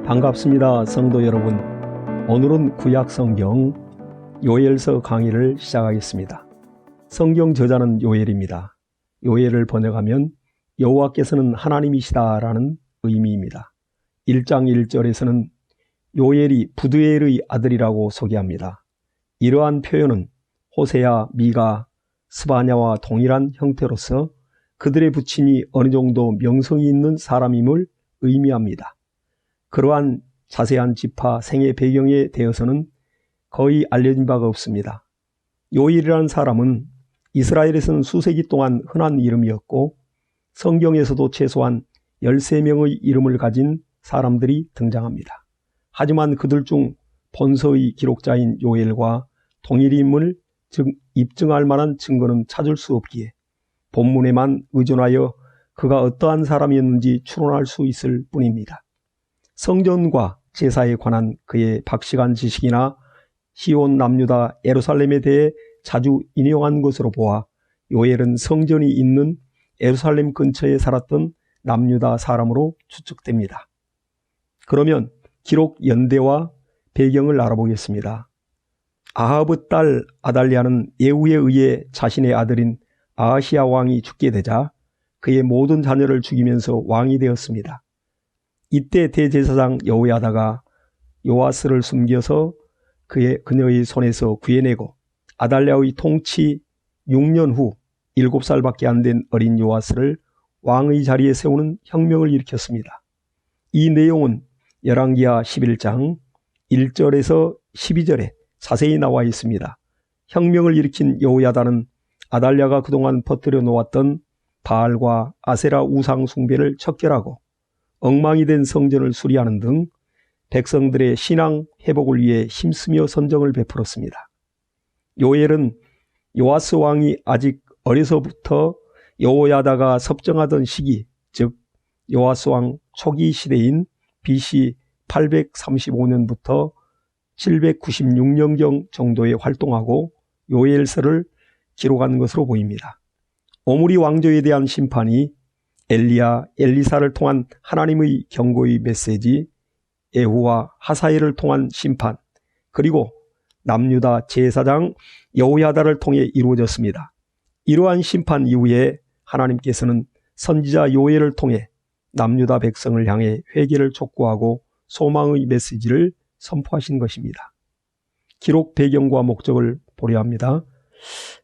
반갑습니다, 성도 여러분. 오늘은 구약 성경 요엘서 강의를 시작하겠습니다. 성경 저자는 요엘입니다. 요엘을 번역하면 여호와께서는 하나님이시다라는 의미입니다. 1장 1절에서는 요엘이 부두엘의 아들이라고 소개합니다. 이러한 표현은 호세아, 미가, 스바냐와 동일한 형태로서 그들의 부친이 어느 정도 명성이 있는 사람임을 의미합니다. 그러한 자세한 지파 생애 배경에 대해서는 거의 알려진 바가 없습니다. 요엘이라는 사람은 이스라엘에서는 수세기 동안 흔한 이름이었고 성경에서도 최소한 13명의 이름을 가진 사람들이 등장합니다. 하지만 그들 중 본서의 기록자인 요엘과 동일임을 입증할 만한 증거는 찾을 수 없기에 본문에만 의존하여 그가 어떠한 사람이었는지 추론할 수 있을 뿐입니다. 성전과 제사에 관한 그의 박식한 지식이나 시온, 남유다, 예루살렘에 대해 자주 인용한 것으로 보아 요엘은 성전이 있는 예루살렘 근처에 살았던 남유다 사람으로 추측됩니다. 그러면 기록 연대와 배경을 알아보겠습니다. 아합의 딸 아달랴는 예후에 의해 자신의 아들인 아하시야 왕이 죽게 되자 그의 모든 자녀를 죽이면서 왕이 되었습니다. 이때 대제사장 여호야다가 요아스를 숨겨서 그녀의 손에서 구해내고 아달랴의 통치 6년 후 7살밖에 안 된 어린 요아스를 왕의 자리에 세우는 혁명을 일으켰습니다. 이 내용은 열왕기하 11장 1절에서 12절에 자세히 나와 있습니다. 혁명을 일으킨 여호야다는 아달랴가 그동안 퍼뜨려 놓았던 바알과 아세라 우상 숭배를 척결하고 엉망이 된 성전을 수리하는 등 백성들의 신앙 회복을 위해 힘쓰며 선정을 베풀었습니다. 요엘은 요아스 왕이 아직 어려서부터 여호야다가 섭정하던 시기, 즉 요아스 왕 초기 시대인 BC 835년부터 796년경 정도에 활동하고 요엘서를 기록한 것으로 보입니다. 오므리 왕조에 대한 심판이 엘리야, 엘리사를 통한 하나님의 경고의 메시지, 예후와 하사엘을 통한 심판, 그리고 남유다 제사장 여호야다를 통해 이루어졌습니다. 이러한 심판 이후에 하나님께서는 선지자 요엘을 통해 남유다 백성을 향해 회개를 촉구하고 소망의 메시지를 선포하신 것입니다. 기록 배경과 목적을 보려 합니다.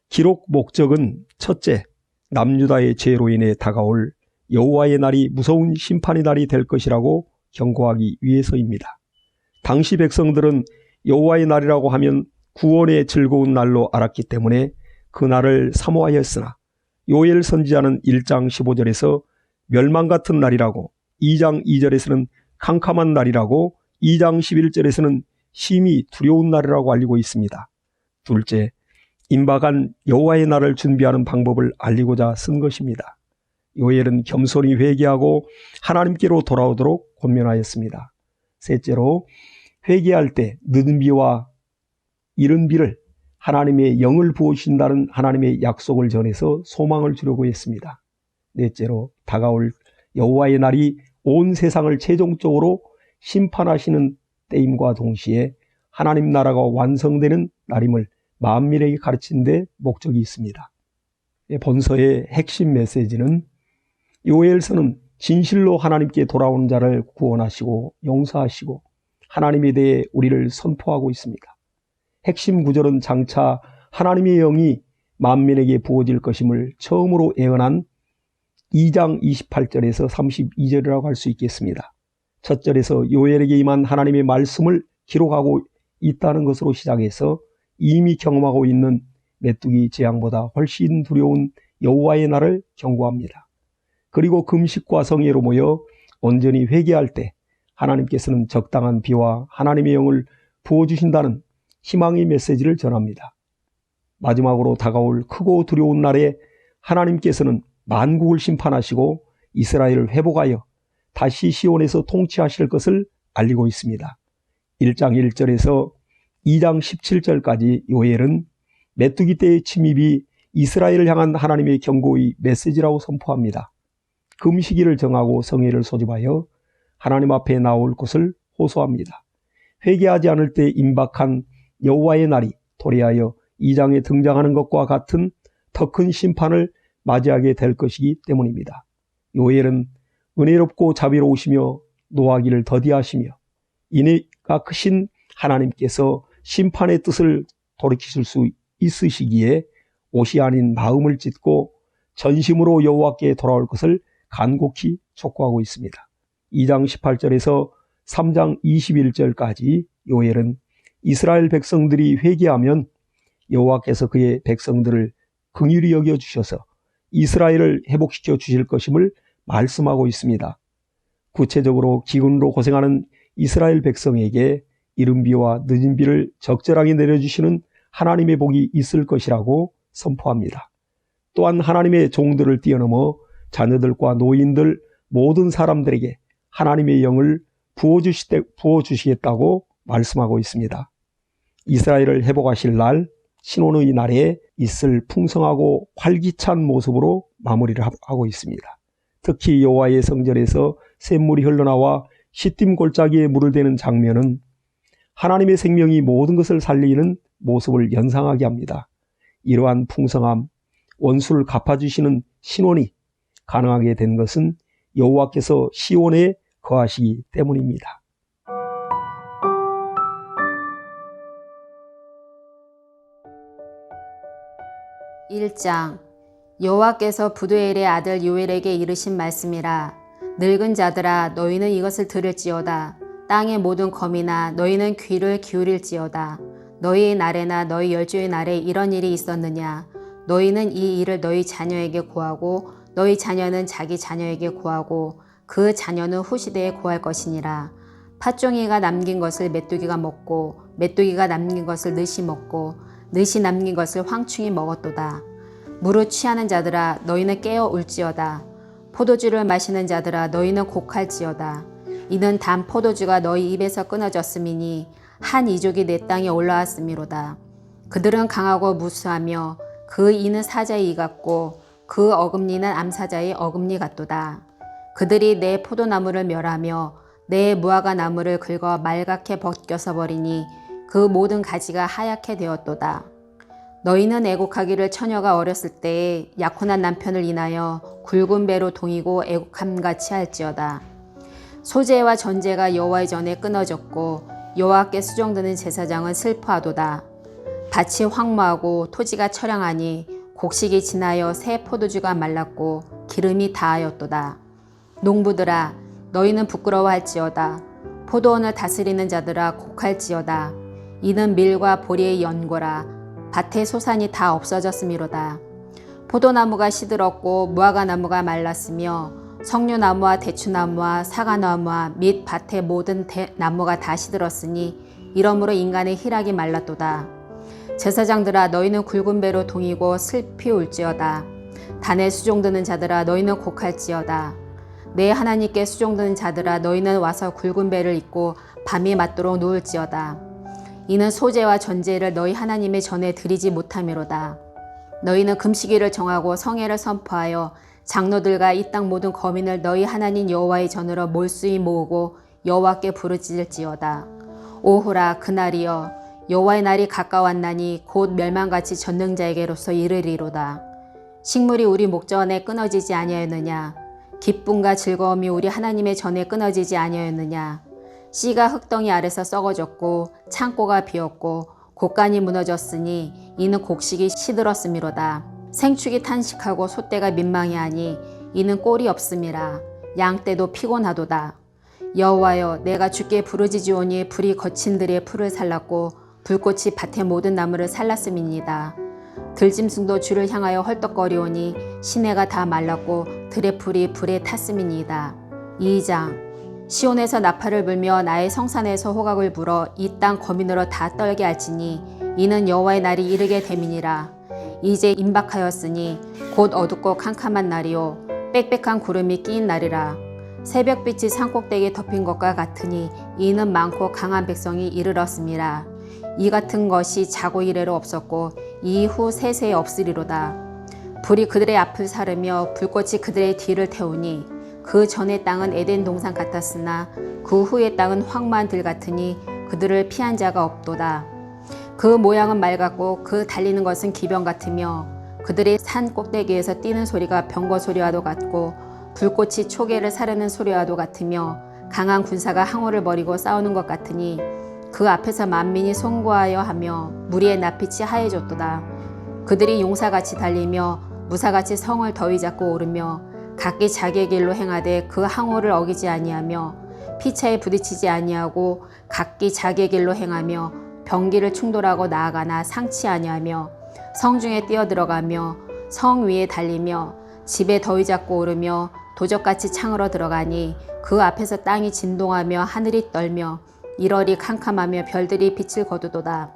기록 목적은 첫째, 남유다의 죄로 인해 다가올 여호와의 날이 무서운 심판의 날이 될 것이라고 경고하기 위해서입니다. 당시 백성들은 여호와의 날이라고 하면 구원의 즐거운 날로 알았기 때문에 그 날을 사모하였으나 요엘 선지자는 1장 15절에서 멸망 같은 날이라고, 2장 2절에서는 캄캄한 날이라고, 2장 11절에서는 심히 두려운 날이라고 알리고 있습니다. 둘째, 임박한 여호와의 날을 준비하는 방법을 알리고자 쓴 것입니다. 요엘은 겸손히 회개하고 하나님께로 돌아오도록 권면하였습니다. 셋째로, 회개할 때 늦은 비와 이른 비를 하나님의 영을 부어주신다는 하나님의 약속을 전해서 소망을 주려고 했습니다. 넷째로, 다가올 여호와의 날이 온 세상을 최종적으로 심판하시는 때임과 동시에 하나님 나라가 완성되는 날임을 만민에게 가르친 데 목적이 있습니다. 본서의 핵심 메시지는 요엘서는 진실로 하나님께 돌아오는 자를 구원하시고 용서하시고 하나님에 대해 우리를 선포하고 있습니다. 핵심 구절은 장차 하나님의 영이 만민에게 부어질 것임을 처음으로 예언한 2장 28절에서 32절이라고 할 수 있겠습니다. 첫 절에서 요엘에게 임한 하나님의 말씀을 기록하고 있다는 것으로 시작해서 이미 경험하고 있는 메뚜기 재앙보다 훨씬 두려운 여호와의 날을 경고합니다. 그리고 금식과 성회로 모여 온전히 회개할 때 하나님께서는 적당한 비와 하나님의 영을 부어주신다는 희망의 메시지를 전합니다. 마지막으로 다가올 크고 두려운 날에 하나님께서는 만국을 심판하시고 이스라엘을 회복하여 다시 시온에서 통치하실 것을 알리고 있습니다. 1장 1절에서 2장 17절까지 요엘은 메뚜기 때의 침입이 이스라엘을 향한 하나님의 경고의 메시지라고 선포합니다. 금식일을 정하고 성회를 소집하여 하나님 앞에 나올 것을 호소합니다. 회개하지 않을 때 임박한 여호와의 날이 도래하여 2장에 등장하는 것과 같은 더 큰 심판을 맞이하게 될 것이기 때문입니다. 요엘은 은혜롭고 자비로우시며 노하기를 더디하시며 인애가 크신 하나님께서 심판의 뜻을 돌이키실 수 있으시기에 옷이 아닌 마음을 찢고 전심으로 여호와께 돌아올 것을 간곡히 촉구하고 있습니다. 2장 18절에서 3장 21절까지 요엘은 이스라엘 백성들이 회개하면 여호와께서 그의 백성들을 긍휼히 여겨주셔서 이스라엘을 회복시켜 주실 것임을 말씀하고 있습니다. 구체적으로 기근으로 고생하는 이스라엘 백성에게 이른 비와 늦은 비를 적절하게 내려주시는 하나님의 복이 있을 것이라고 선포합니다. 또한 하나님의 종들을 뛰어넘어 자녀들과 노인들 모든 사람들에게 하나님의 영을 부어주시겠다고 말씀하고 있습니다. 이스라엘을 회복하실 날, 신혼의 날에 있을 풍성하고 활기찬 모습으로 마무리를 하고 있습니다. 특히 여호와의 성전에서 샘물이 흘러나와 시딤 골짜기에 물을 대는 장면은 하나님의 생명이 모든 것을 살리는 모습을 연상하게 합니다. 이러한 풍성함, 원수를 갚아주시는 신원이 가능하게 된 것은 여호와께서 시온에 거하시기 때문입니다. (1장) 여호와께서 부두엘의 아들 요엘에게 이르신 말씀이라. 늙은 자들아, 너희는 이것을 들을지어다. 땅의 모든 거민아, 너희는 귀를 기울일지어다. 너희의 날에나 너희 열조의 날에 이런 일이 있었느냐? 너희는 이 일을 너희 자녀에게 고하고 너희 자녀는 자기 자녀에게 고하고 그 자녀는 후시대에 고할 것이니라. 팥종이가 남긴 것을 메뚜기가 먹고 메뚜기가 남긴 것을 느시 먹고 느시 남긴 것을 황충이 먹었도다. 물을 취하는 자들아, 너희는 깨어 울지어다. 포도주를 마시는 자들아, 너희는 곡할지어다. 이는 단 포도주가 너희 입에서 끊어졌음이니 한 이족이 내 땅에 올라왔음이로다. 그들은 강하고 무수하며 그 이는 사자의 이 같고 그 어금니는 암사자의 어금니 같도다. 그들이 내 포도나무를 멸하며 내 무화과 나무를 긁어 말갛게 벗겨서 버리니 그 모든 가지가 하얗게 되었도다. 너희는 애곡하기를 처녀가 어렸을 때에 약혼한 남편을 인하여 굵은 배로 동이고 애곡함같이 할지어다. 소제와 전제가 여호와의 전에 끊어졌고 여호와께 수종드는 제사장은 슬퍼하도다. 밭이 황무하고 토지가 처량하니 곡식이 지나여 새 포도주가 말랐고 기름이 다하였도다. 농부들아, 너희는 부끄러워할지어다. 포도원을 다스리는 자들아, 곡할지어다. 이는 밀과 보리의 연고라. 밭의 소산이 다 없어졌음이로다. 포도나무가 시들었고 무화과나무가 말랐으며 석류나무와 대추나무와 사과나무와 및 밭의 모든 나무가 다 시들었으니 이러므로 인간의 희락이 말랐도다. 제사장들아, 너희는 굵은 배로 동이고 슬피 울지어다. 단에 수종드는 자들아, 너희는 곡할지어다. 내 하나님께 수종드는 자들아, 너희는 와서 굵은 배를 입고 밤이 맞도록 누울지어다. 이는 소제와 전제를 너희 하나님의 전에 드리지 못함이로다. 너희는 금식일을 정하고 성회를 선포하여 장로들과 이 땅 모든 거민을 너희 하나님 여호와의 전으로 몰수히 모으고 여호와께 부르짖을지어다. 오호라, 그날이여, 여호와의 날이 가까웠나니 곧 멸망같이 전능자에게로서 이르리로다. 식물이 우리 목전에 끊어지지 아니하였느냐? 기쁨과 즐거움이 우리 하나님의 전에 끊어지지 아니하였느냐? 씨가 흙덩이 아래서 썩어졌고 창고가 비었고 곡간이 무너졌으니 이는 곡식이 시들었음이로다. 생축이 탄식하고 소떼가 민망해하니 이는 꼴이 없음이라. 양떼도 피곤하도다. 여호와여, 내가 주께 부르짖으오니 불이 거친 들의 풀을 살랐고 불꽃이 밭의 모든 나무를 살랐음이니이다. 들짐승도 주를 향하여 헐떡거리오니 시내가 다 말랐고 들의 풀이 불에 탔음이니이다. 2장 시온에서 나팔을 불며 나의 성산에서 호각을 불어 이 땅 거민으로 다 떨게 할지니 이는 여호와의 날이 이르게 됨이니라. 이제 임박하였으니 곧 어둡고 캄캄한 날이요 빽빽한 구름이 끼인 날이라. 새벽빛이 산꼭대기에 덮인 것과 같으니 이는 많고 강한 백성이 이르렀음이라. 이 같은 것이 자고 이래로 없었고 이후 세세에 없으리로다. 불이 그들의 앞을 사르며 불꽃이 그들의 뒤를 태우니 그 전의 땅은 에덴 동산 같았으나 그 후의 땅은 황무한 들 같으니 그들을 피한 자가 없도다. 그 모양은 말 같고 그 달리는 것은 기병 같으며 그들이 산 꼭대기에서 뛰는 소리가 병거 소리와도 같고 불꽃이 초계를 사르는 소리와도 같으며 강한 군사가 항우를 벌이고 싸우는 것 같으니 그 앞에서 만민이 송구하여 하며 무리의 낯빛이 하얘졌도다. 그들이 용사같이 달리며 무사같이 성을 더위 잡고 오르며 각기 자기의 길로 행하되 그 항우를 어기지 아니하며 피차에 부딪히지 아니하고 각기 자기의 길로 행하며 병기를 충돌하고 나아가나 상치 아니하며 성중에 뛰어들어가며 성 위에 달리며 집에 더위 잡고 오르며 도적같이 창으로 들어가니 그 앞에서 땅이 진동하며 하늘이 떨며 일월이 캄캄하며 별들이 빛을 거두도다.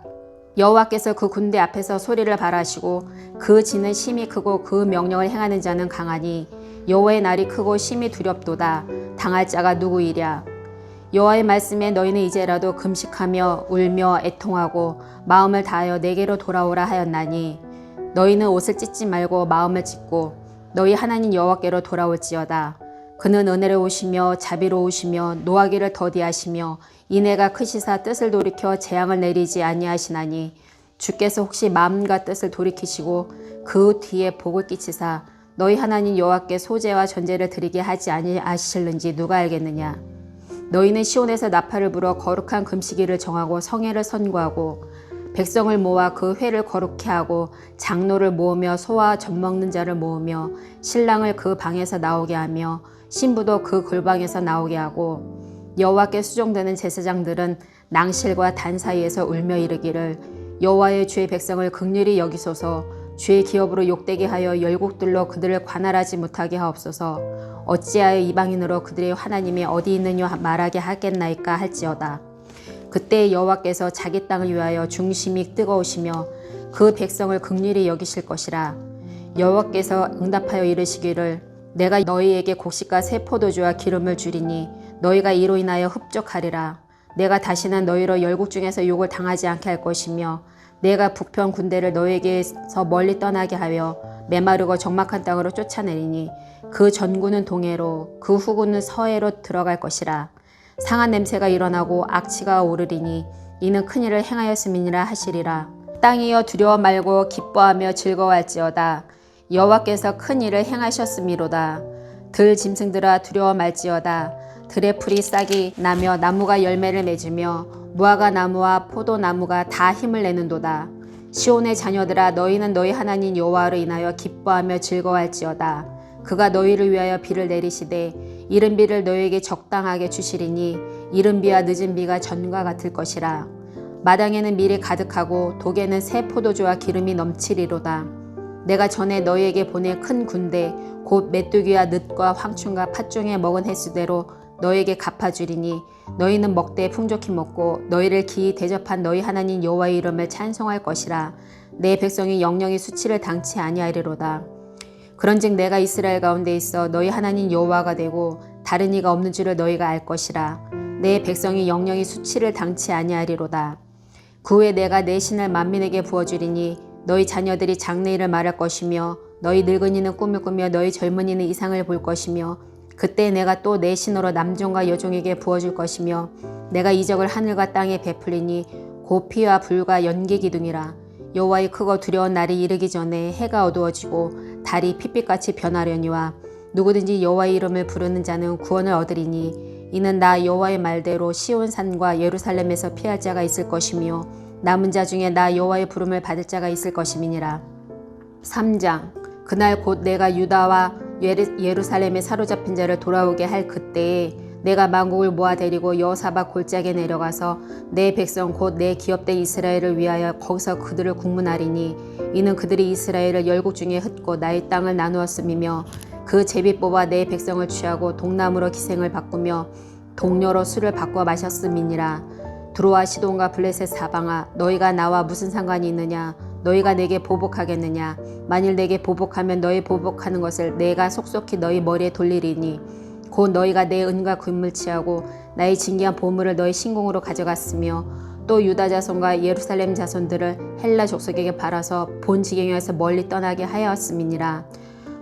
여호와께서 그 군대 앞에서 소리를 발하시고 그 진은 심히 크고 그 명령을 행하는 자는 강하니 여호와의 날이 크고 심히 두렵도다. 당할 자가 누구이랴. 여호와의 말씀에 너희는 이제라도 금식하며 울며 애통하고 마음을 다하여 내게로 돌아오라 하였나니 너희는 옷을 찢지 말고 마음을 찢고 너희 하나님 여호와께로 돌아올지어다. 그는 은혜로우시며 자비로우시며 노하기를 더디하시며 인애가 크시사 뜻을 돌이켜 재앙을 내리지 아니하시나니 주께서 혹시 마음과 뜻을 돌이키시고 그 뒤에 복을 끼치사 너희 하나님 여호와께 소제와 전제를 드리게 하지 아니하실는지 누가 알겠느냐. 너희는 시온에서 나팔을 불어 거룩한 금식일을 정하고 성회를 선고하고 백성을 모아 그 회를 거룩케 하고 장로를 모으며 소와 젖 먹는 자를 모으며 신랑을 그 방에서 나오게 하며 신부도 그 골방에서 나오게 하고 여호와께 수종되는 제사장들은 낭실과 단 사이에서 울며 이르기를 여호와의 주의 백성을 긍휼히 여기소서. 주의 기업으로 욕되게 하여 열국들로 그들을 관할하지 못하게 하옵소서. 어찌하여 이방인으로 그들의 하나님이 어디 있느냐 말하게 하겠나이까 할지어다. 그때 여호와께서 자기 땅을 위하여 중심이 뜨거우시며 그 백성을 긍휼히 여기실 것이라. 여호와께서 응답하여 이르시기를 내가 너희에게 곡식과 새 포도주와 기름을 주리니 너희가 이로 인하여 흡족하리라. 내가 다시는 너희로 열국 중에서 욕을 당하지 않게 할 것이며 내가 북편 군대를 너희에게서 멀리 떠나게 하여 메마르고 적막한 땅으로 쫓아내리니 그 전군은 동해로 그 후군은 서해로 들어갈 것이라. 상한 냄새가 일어나고 악취가 오르리니 이는 큰일을 행하였음이니라 하시리라. 땅이여 두려워 말고 기뻐하며 즐거워할지어다. 여호와께서 큰 일을 행하셨음이로다. 들 짐승들아 두려워 말지어다. 들의 풀이 싹이 나며 나무가 열매를 맺으며 무화과 나무와 포도나무가 다 힘을 내는도다. 시온의 자녀들아 너희는 너희 하나님 여호와로 인하여 기뻐하며 즐거워할지어다. 그가 너희를 위하여 비를 내리시되 이른 비를 너희에게 적당하게 주시리니 이른 비와 늦은 비가 전과 같을 것이라. 마당에는 밀이 가득하고 독에는 새 포도주와 기름이 넘치리로다. 내가 전에 너희에게 보낸 큰 군대 곧 메뚜기와 늑과 황충과 팥중에 먹은 횟수대로 너희에게 갚아주리니 너희는 먹되 풍족히 먹고 너희를 기이 대접한 너희 하나님 여호와의 이름을 찬송할 것이라. 내 백성이 영영이 수치를 당치 아니하리로다. 그런즉 내가 이스라엘 가운데 있어 너희 하나님 여호와가 되고 다른 이가 없는 줄을 너희가 알 것이라. 내 백성이 영영이 수치를 당치 아니하리로다. 그 후에 내가 내 신을 만민에게 부어주리니 너희 자녀들이 장래일을 말할 것이며 너희 늙은이는 꿈을 꾸며 너희 젊은이는 이상을 볼 것이며 그때 내가 또 내 신으로 남종과 여종에게 부어줄 것이며 내가 이적을 하늘과 땅에 베풀리니 곧 피와 불과 연기 기둥이라. 여호와의 크고 두려운 날이 이르기 전에 해가 어두워지고 달이 핏빛같이 변하려니와 누구든지 여호와의 이름을 부르는 자는 구원을 얻으리니 이는 나 여호와의 말대로 시온산과 예루살렘에서 피할 자가 있을 것이며 남은 자 중에 나 여호와의 부름을 받을 자가 있을 것임이니라. 3장. 그날 곧 내가 유다와 예루살렘에 사로잡힌 자를 돌아오게 할 그때에 내가 만국을 모아 데리고 여호사밧 골짜기에 내려가서 내 백성 곧 내 기업된 이스라엘을 위하여 거기서 그들을 국문하리니 이는 그들이 이스라엘을 열국 중에 흩고 나의 땅을 나누었음이며 그 제비 뽑아 내 백성을 취하고 동나무로 기생을 바꾸며 동료로 술을 바꿔 마셨음이니라. 두로와 시돈과 블레셋 사방아 너희가 나와 무슨 상관이 있느냐. 너희가 내게 보복하겠느냐. 만일 내게 보복하면 너희 보복하는 것을 내가 속속히 너희 머리에 돌리리니 곧 너희가 내 은과 금을 취하고 나의 진귀한 보물을 너희 신공으로 가져갔으며 또 유다 자손과 예루살렘 자손들을 헬라 족속에게 팔아서 본 지경에서 멀리 떠나게 하였음이니라.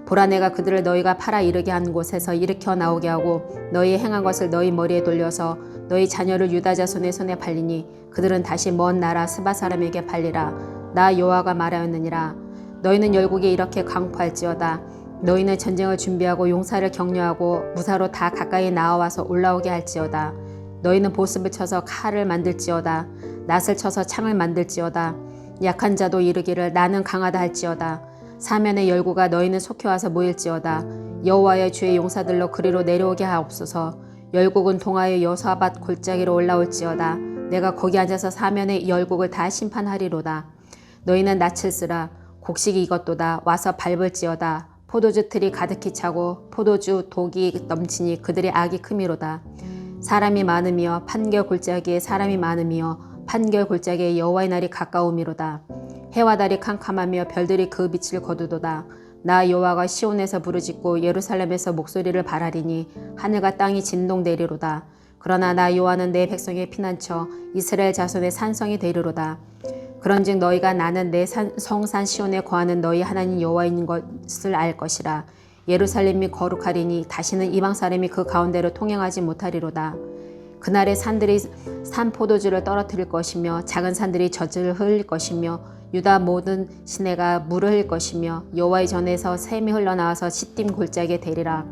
보라 내가 그들을 너희가 팔아 이르게 한 곳에서 일으켜 나오게 하고 너희 행한 것을 너희 머리에 돌려서 너희 자녀를 유다 자손의 손에 팔리니 그들은 다시 먼 나라 스바 사람에게 팔리라. 나 여호와가 말하였느니라. 너희는 열국에 이렇게 강포할지어다. 너희는 전쟁을 준비하고 용사를 격려하고 무사로 다 가까이 나와서 올라오게 할지어다. 너희는 보습을 쳐서 칼을 만들지어다. 낫을 쳐서 창을 만들지어다. 약한 자도 이르기를 나는 강하다 할지어다. 사면의 열구가 너희는 속해와서 모일지어다. 여호와의 주의 용사들로 그리로 내려오게 하옵소서. 열국은 동하의 여호사밧 골짜기로 올라올지어다. 내가 거기 앉아서 사면의 열국을 다 심판하리로다. 너희는 낯을 쓰라. 곡식이 익었도다. 와서 밟을지어다. 포도주 틀이 가득히 차고 포도주 독이 넘치니 그들의 악이 크미로다. 사람이 많으며 판결 골짜기에 사람이 많으며 판결 골짜기에 여호와의 날이 가까우미로다. 해와 달이 캄캄하며 별들이 그 빛을 거두도다. 나 여호와가 시온에서 부르짖고 예루살렘에서 목소리를 발하리니 하늘과 땅이 진동되리로다. 그러나 나 여호와는 내 백성의 피난처 이스라엘 자손의 산성이 되리로다. 그런즉 너희가 나는 내 성산 시온에 거하는 너희 하나님 여호와인 것을 알 것이라. 예루살렘이 거룩하리니 다시는 이방 사람이 그 가운데로 통행하지 못하리로다. 그날에 산들이 산 포도주를 떨어뜨릴 것이며 작은 산들이 젖을 흘릴 것이며 유다 모든 시내가 물을 흘릴 것이며 여호와의 전에서 샘이 흘러나와서 시딤 골짜기에 되리라.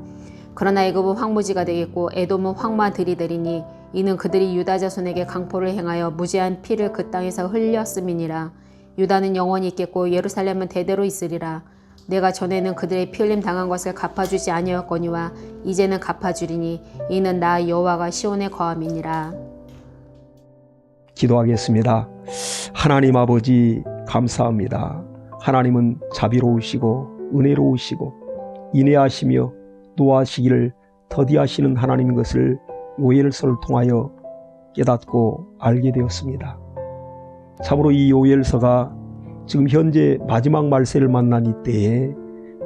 그러나 애굽은 황무지가 되겠고 에돔은 황무한 들이 되리니 이는 그들이 유다 자손에게 강포를 행하여 무죄한 피를 그 땅에서 흘렸음이니라. 유다는 영원히 있겠고 예루살렘은 대대로 있으리라. 내가 전에는 그들의 피 흘림 당한 것을 갚아주지 아니하였거니와 이제는 갚아주리니 이는 나 여호와가 시온에 거함이니라. 기도하겠습니다. 하나님 아버지 감사합니다. 하나님은 자비로우시고 은혜로우시고 인애하시며 노하시기를 더디하시는 하나님인 것을 요엘서를 통하여 깨닫고 알게 되었습니다. 참으로 이 요엘서가 지금 현재 마지막 말세를 만난 이때에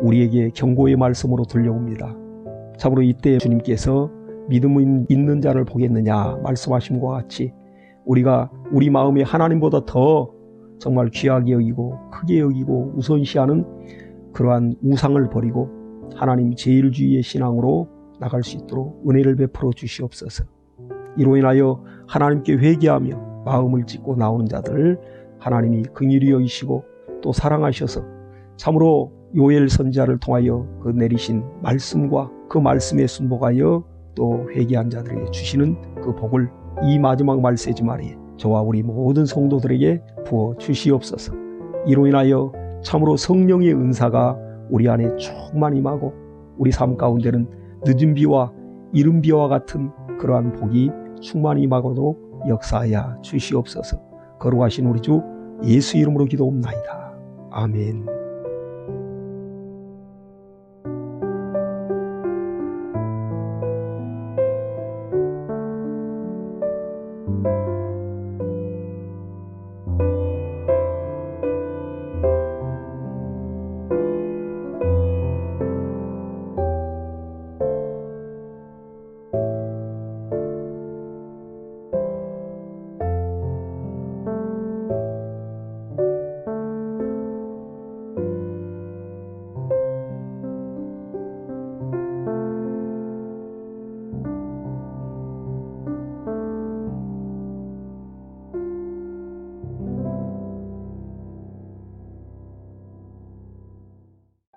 우리에게 경고의 말씀으로 들려옵니다. 참으로 이때 주님께서 믿음 있는 자를 보겠느냐 말씀하심과 같이 우리가 우리 마음에 하나님보다 더 정말 귀하게 여기고 크게 여기고 우선시하는 그러한 우상을 버리고 하나님 제일주의의 신앙으로 나갈 수 있도록 은혜를 베풀어 주시옵소서. 이로 인하여 하나님께 회개하며 마음을 찢고 나오는 자들을 하나님이 긍휼히 여기시고 또 사랑하셔서 참으로 요엘 선지자를 통하여 그 내리신 말씀과 그 말씀에 순복하여 또 회개한 자들에게 주시는 그 복을 이 마지막 말세 주말에 저와 우리 모든 성도들에게 부어 주시옵소서. 이로 인하여 참으로 성령의 은사가 우리 안에 충만히 임하고 우리 삶 가운데는 늦은 비와 이른 비와 같은 그러한 복이 충만히 임하도록 역사하여 주시옵소서. 거룩하신 우리 주 예수 이름으로 기도옵나이다. 아멘.